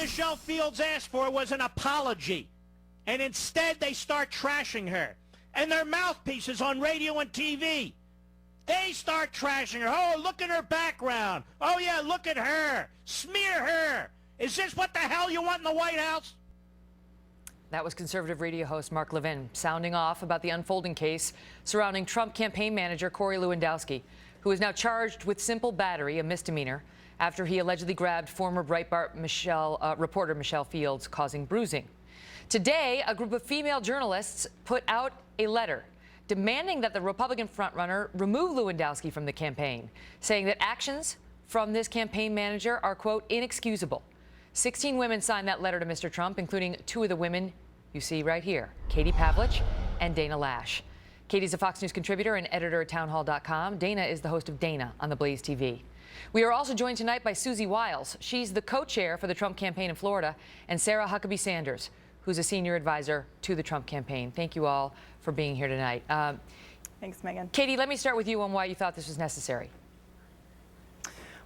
Michelle Fields asked for was an apology. And instead, they start trashing her. And their mouthpieces on radio and TV, they start trashing her. Oh, look at her background. Oh, yeah, look at her. Smear her. Is this what the hell you want in the White House? That was conservative radio host Mark Levin sounding off about the unfolding case surrounding Trump campaign manager Corey Lewandowski, who is now charged with simple battery, a misdemeanor, after he allegedly grabbed former Breitbart reporter Michelle Fields, causing bruising. Today, a group of female journalists put out a letter demanding that the Republican frontrunner remove Lewandowski from the campaign, saying that actions from this campaign manager are, quote, inexcusable. 16 women signed that letter to Mr. Trump, including two of the women you see right here, Katie Pavlich and Dana Loesch. Katie's a Fox News contributor and editor at townhall.com. Dana is the host of Dana on the Blaze TV. We are also joined tonight by Susie Wiles. She's the co-chair for the Trump campaign in Florida, and Sarah Huckabee Sanders, who's a senior advisor to the Trump campaign. Thank you all for being here tonight. Thanks, Megan. Katie, let me start with you on why you thought this was necessary.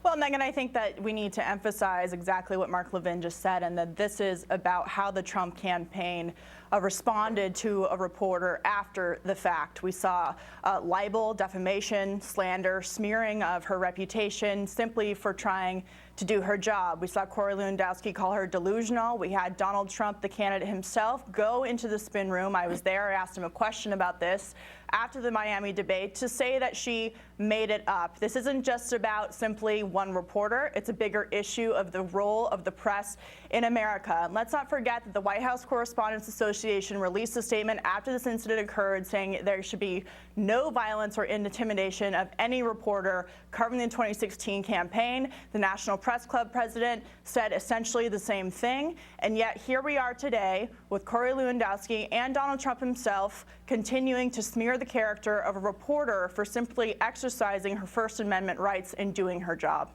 Well, Megan, I think that we need to emphasize exactly what Mark Levin just said, and that this is about how the Trump campaign responded to a reporter after the fact. We saw libel, defamation, slander, smearing of her reputation simply for trying to do her job. We saw Corey Lewandowski call her delusional. We had Donald Trump, the candidate himself, go into the spin room. I was there. I asked him a question about this after the Miami debate to say that she made it up. This isn't just about simply one reporter. It's a bigger issue of the role of the press in America. And let's not forget that the White House Correspondents Association released a statement after this incident occurred saying there should be no violence or intimidation of any reporter covering the 2016 campaign. The National Press Club president said essentially the same thing. And yet here we are today with Corey Lewandowski and Donald Trump himself continuing to smear the character of a reporter for simply exercising her First Amendment rights and doing her job.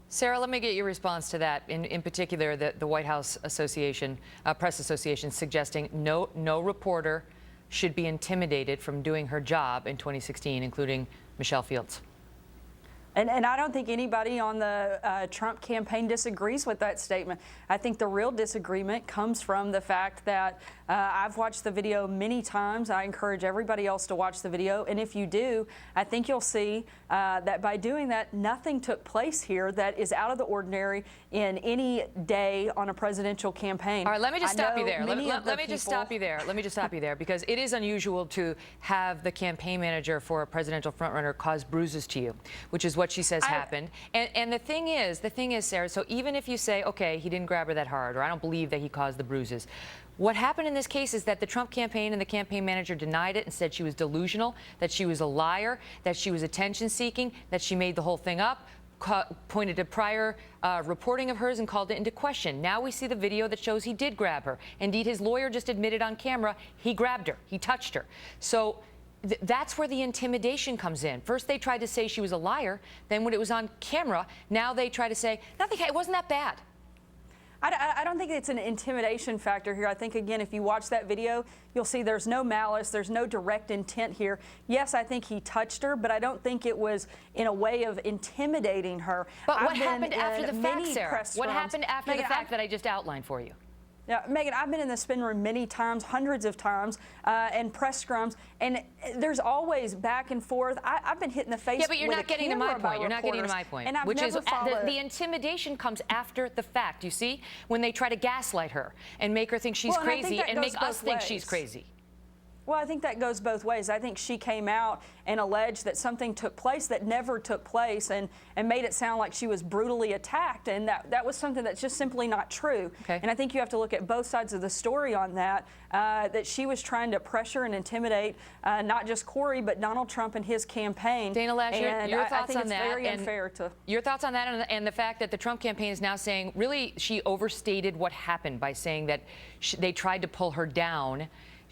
Sarah, let me get your response to that. In particular, the White House Association, Press Association, suggesting no reporter should be intimidated from doing her job in 2016, including Michelle Fields. And I don't think anybody on the Trump campaign disagrees with that statement. I think the real disagreement comes from the fact that I've watched the video many times. I encourage everybody else to watch the video. And if you do, I think you'll see that by doing that, nothing took place here that is out of the ordinary in any day on a presidential campaign. All right, let me just stop you there. Let me just stop you there. Let me just stop you there, because it is unusual to have the campaign manager for a presidential frontrunner cause bruises to you, which is what she says happened. And the thing is, Sarah, so even if you say, okay, he didn't grab her that hard, or I don't believe that he caused the bruises, what happened in this case is that the Trump campaign and the campaign manager denied it and said she was delusional, that she was a liar, that she was attention-seeking, that she made the whole thing up, pointed to prior reporting of hers and called it into question. Now we see the video that shows he did grab her. Indeed, his lawyer just admitted on camera he grabbed her, he touched her. So that's where the intimidation comes in. First, they tried to say she was a liar. Then when it was on camera, now they try to say, nothing, it wasn't that bad. I don't think it's an intimidation factor here. I think, again, if you watch that video, you'll see there's no malice, there's no direct intent here. Yes, I think he touched her, but I don't think it was in a way of intimidating her. But what happened after the fact, Sarah? What happened after the fact that I just outlined for you? Now, Megan, I've been in the spin room many times, hundreds of times, and press scrums, and there's always back and forth. I've been hit in the face. Yeah, but you're not getting to my point. You're not getting to my point. And I've which never is followed. The intimidation comes after the fact. You see, when they try to gaslight her and make her think she's crazy and make us think she's crazy. Well, I think that goes both ways. I think she came out and alleged that something took place that never took place and made it sound like she was brutally attacked, and that was something that's just simply not true. Okay. And I think you have to look at both sides of the story on that, that she was trying to pressure and intimidate not just Corey, but Donald Trump and his campaign. Dana Loesch, your thoughts I think on it's that? very unfair to... Your thoughts on that and the fact that the Trump campaign is now saying, really, she overstated what happened by saying that they tried to pull her down.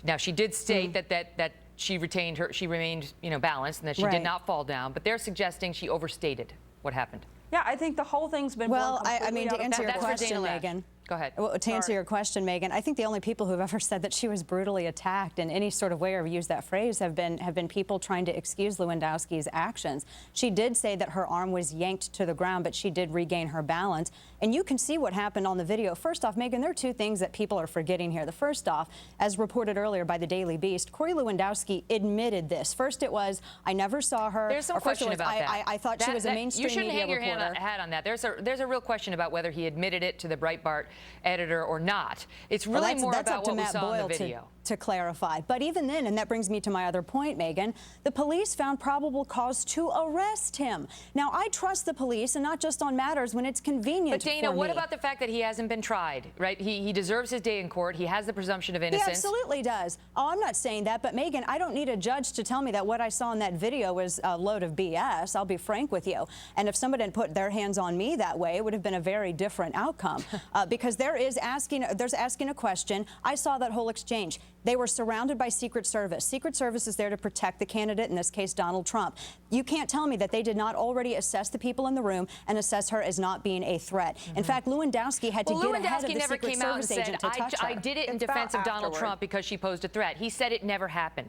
Now, she did state that she remained, balanced and that she did not fall down, but they're suggesting she overstated what happened. Yeah, I think the whole thing's been blown completely I mean, to answer your question, Dana Loesch. Megan, Go ahead. Well, to answer your question, Megan, I think the only people who've ever said that she was brutally attacked in any sort of way or used that phrase have been people trying to excuse Lewandowski's actions. She did say that her arm was yanked to the ground, but she did regain her balance. And you can see what happened on the video. First off, Megan, there are two things that people are forgetting here. The first off, as reported earlier by the Daily Beast, Corey Lewandowski admitted this. First it was, I never saw her. There's some question about that. I thought she was a mainstream media reporter. You shouldn't hang your hat on that. There's a real question about whether he admitted it to the Breitbart editor or not. It's really more about what we saw in the video. To clarify. But even then, and that brings me to my other point, Megan, the police found probable cause to arrest him. Now, I trust the police, and not just on matters when it's convenient. But Dana, what about the fact that he hasn't been tried, right? He deserves his day in court. He has the presumption of innocence. He absolutely does. Oh, I'm not saying that, but Megan, I don't need a judge to tell me that what I saw in that video was a load of BS. I'll be frank with you. And if somebody had put their hands on me that way, it would have been a very different outcome. Because there's asking a question. I saw that whole exchange. They were surrounded by Secret Service. Secret Service is there to protect the candidate, in this case, Donald Trump. You can't tell me that they did not already assess the people in the room and assess her as not being a threat. In fact, Lewandowski had to get ahead of the Secret Service agent to touch her. I did it in defense of Donald Trump because she posed a threat. He said it never happened.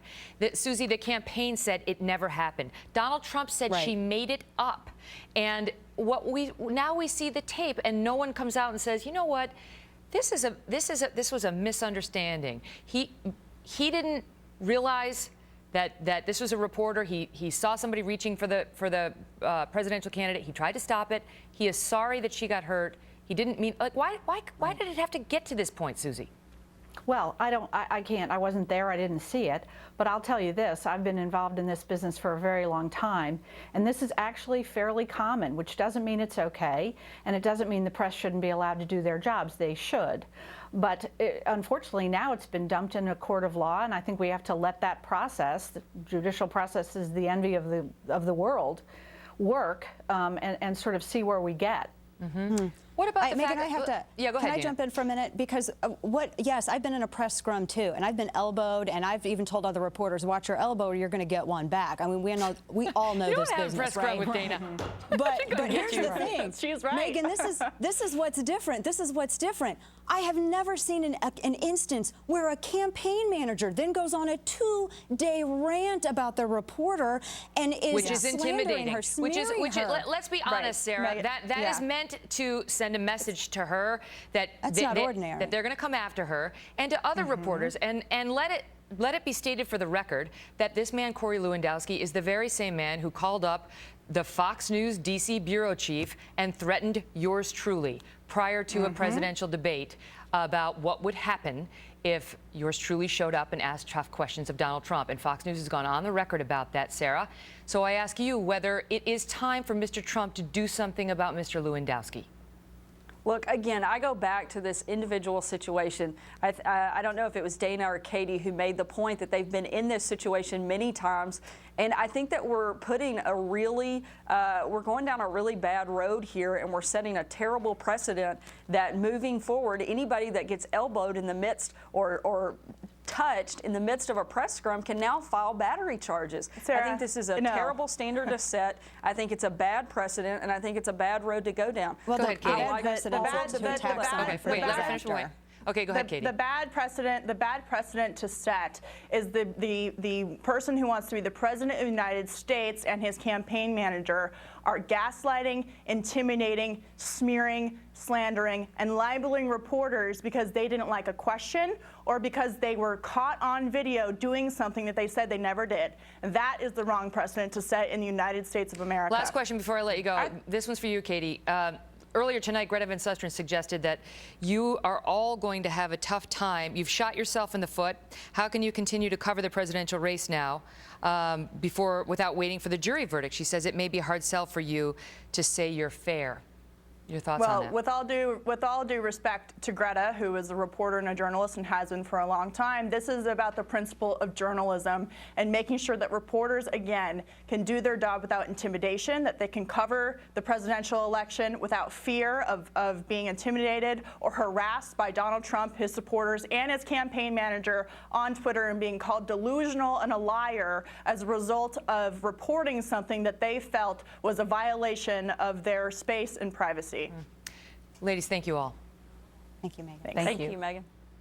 Susie, the campaign said it never happened. Donald Trump said she made it up. And now we see the tape, and no one comes out and says, you know what? This was a misunderstanding. He didn't realize that this was a reporter. He saw somebody reaching for the presidential candidate. He tried to stop it. He is sorry that she got hurt. He didn't mean, like, why did it have to get to this point, Susie? Well, I can't. I wasn't there. I didn't see it. But I'll tell you this. I've been involved in this business for a very long time. And this is actually fairly common, which doesn't mean it's okay. And it doesn't mean the press shouldn't be allowed to do their jobs. They should. But unfortunately, now it's been dumped in a court of law. And I think we have to let that process, the judicial process is the envy of the world, work and sort of see where we get. Mm-hmm. What about the Megan, fact yeah, go ahead, Can I jump in for a minute? Because yes, I've been in a press scrum too, and I've been elbowed, and I've even told other reporters, watch your elbow or you're going to get one back. I mean, we all know this business, press right? scrum with Dana. But here's the thing. She's right. Megan, this is what's different. This is what's different. I have never seen an instance where a campaign manager then goes on a 2-day rant about the reporter and is slandering her, smearing her. Let's be honest, Sarah. That is meant to send a message to her that they're going to come after her and to other reporters, and let it be stated for the record that this man, Corey Lewandowski, is the very same man who called up the Fox News D.C. bureau chief and threatened yours truly prior to a presidential debate about what would happen if yours truly showed up and asked tough questions of Donald Trump. And Fox News has gone on the record about that, Sarah. So I ask you whether it is time for Mr. Trump to do something about Mr. Lewandowski. Look, again, I go back to this individual situation. I don't know if it was Dana or Katie who made the point that they've been in this situation many times. And I think that we're putting we're going down a really bad road here, and we're setting a terrible precedent that moving forward, anybody that gets elbowed in the midst or touched in the midst of a press scrum can now file battery charges. Sarah, I think this is a terrible standard to set. I think it's a bad precedent, and I think it's a bad road to go down. Well, go ahead, Katie. Wait, let her finish. Okay, go ahead, Katie. The bad precedent to set is the person who wants to be the president of the United States and his campaign manager are gaslighting, intimidating, smearing, slandering, and libeling reporters because they didn't like a question or because they were caught on video doing something that they said they never did. That is the wrong precedent to set in the United States of America. Last question before I let you go. This one's for you, Katie. Earlier tonight, Greta Van Susteren suggested that you are all going to have a tough time. You've shot yourself in the foot. How can you continue to cover the presidential race now without waiting for the jury verdict? She says it may be a hard sell for you to say you're fair. Your thoughts on that? Well, with all due respect to Greta, who is a reporter and a journalist and has been for a long time, this is about the principle of journalism and making sure that reporters, again, can do their job without intimidation, that they can cover the presidential election without fear of being intimidated or harassed by Donald Trump, his supporters, and his campaign manager on Twitter and being called delusional and a liar as a result of reporting something that they felt was a violation of their space and privacy. Ladies, thank you all. Thank you, Megan. Thanks. Thank you, Megan.